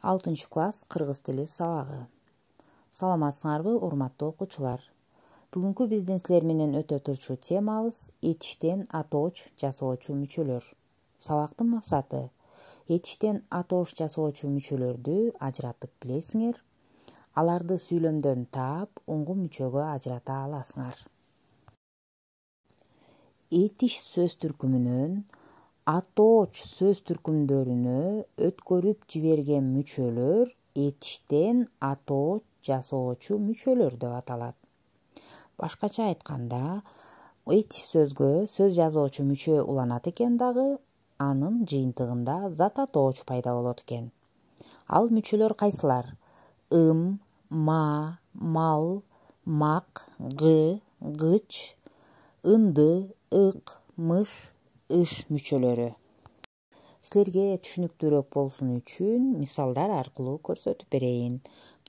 6 класс кыргыз тили сабагы. Саламатсыңарбы, урматтуу окуучулар? Бүгүнкү биздин силер менен өтө турчу темабыз этиштен атооч жасоочу мүчөлөр. Сабактын максаты этиштен атооч жасоочу мүчөлөрдү ажыратып билесиңер, аларды сүйлөмдөн таап, уңгу мүчөгө ажырата аласыңар. Этиш сөз түркүмүнөн атооч сөз түркүмдөрүнө өткөрүп жиберген мүчөлөр этиштен атооч жасоочу мүчөлөр деп аталат. Башкача айтканда, этиш сөзгө сөз жазуучу мүчө уланат экен дагы, анын жыйынтыгында зат атооч пайда болот экен. Ал мүчөлөр кайсылар? Ым, ма, мал, мак, гы, гыч, ынды, ык, мыш, ыш мүчөлөрү. Силерге түшүнүктүүрөөк болсун үчүн мисалдар аркылуу көрсөтүп берейин.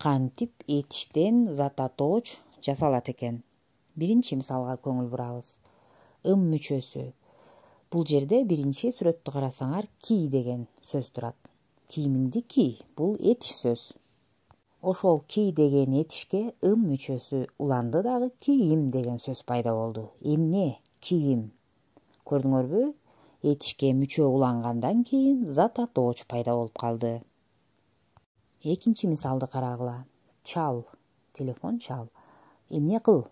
Кантип этиштен зат атооч жасалат экен. Биринчи мисалга көңүл бурабыз. Ым мүчөсү. Бул жерде биринчи сүрөттү карасаңар, ки деген сөз турат. Кийимиңди ки, бул этиш сөз. Ошол ки деген этишке ым мүчөсү уланды дагы кийим деген сөз пайда болду. Эмне? Кийим. Көрдүңөрбү? Этишке мүчө улангандан кийин зат атооч пайда болуп калды. Экинчи мисалды карагыла. Чал. Телефон чал. Эмне кыл?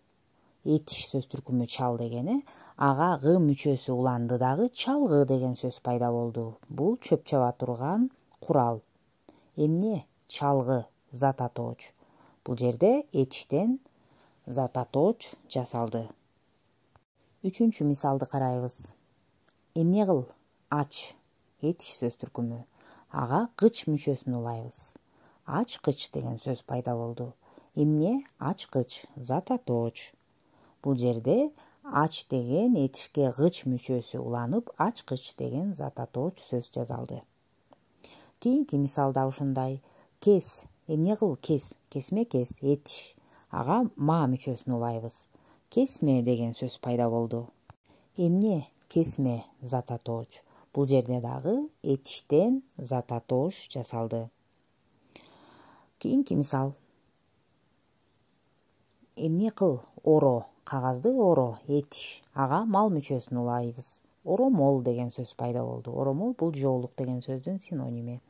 Этиш сөз түркүмү чал дегени, ага гы мүчөсү уланды дагы чалгы деген сөз пайда болду. Бул чөп чаба турган курал. Эмне? Чалгы, зат атооч. Бул жерде этиштен зат атооч жасалды. Үчүнчү мисалды карайбыз. Эмне кыл? Ач. Этиш сөз түркүмү. Ага кыч мүчөсүн улайбыз. Ачкыч деген сөз пайда болду. Эмне? Ачкыч, зат атооч. Бул жерде ач деген этишке гыч мүчөсү уланып, ачкыч деген зат атооч сөз жасалды. Кийинки мисалда ушундай. Кес. Эмне кыл? Кес. Кесме кес, этиш. Ага ма мүчөсүн улайбыз. Кесме деген сөз пайда болду. Эмне? Кесме, зат атооч. Бул жерде дагы этиштен зат атооч жасалды. Кийинки мисал. Эмне кыл? Оро. Кагазды оро, этиш. Ага мал мүчөсүн улайбыз. Оромол деген сөз пайда болду. Оромол бул жоолук деген сөздүн синоними.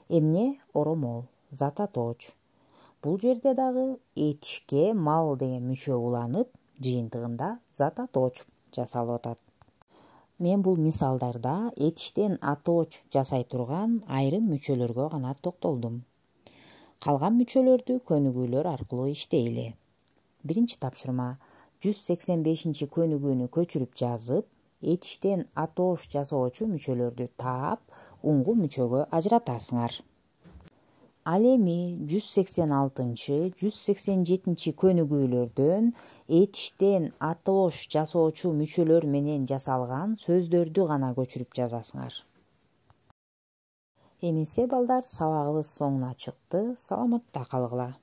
Эмне? Оромол, зат атооч. Бул жерде дагы этишке мал деген мүчө уланып, жыйынтыгында зат атооч жасалып атат. Мен бул мисалдарда этиштен атооч жасай турган айрым мүчөлөргө гана токтолдум. Калган мүчөлөрдү көнүгүүлөр аркылуу иштейли. Биринчи тапшырма. 185 көнүгүүнү көчүрүп жазып, этиштен атооч жасоочу мүчөлөрдү таап, уңгу мүчөгө ажыратасыңар. Ал эми 186-187 көнүгүүлөрдөн этиштен атооч жасоочу мүчөлөр менен жасалган сөздөрдү гана көчүрүп жазасыңар. Эмесе балдар, сабагыбыз соңуна чыкты. Саламатта калгыла.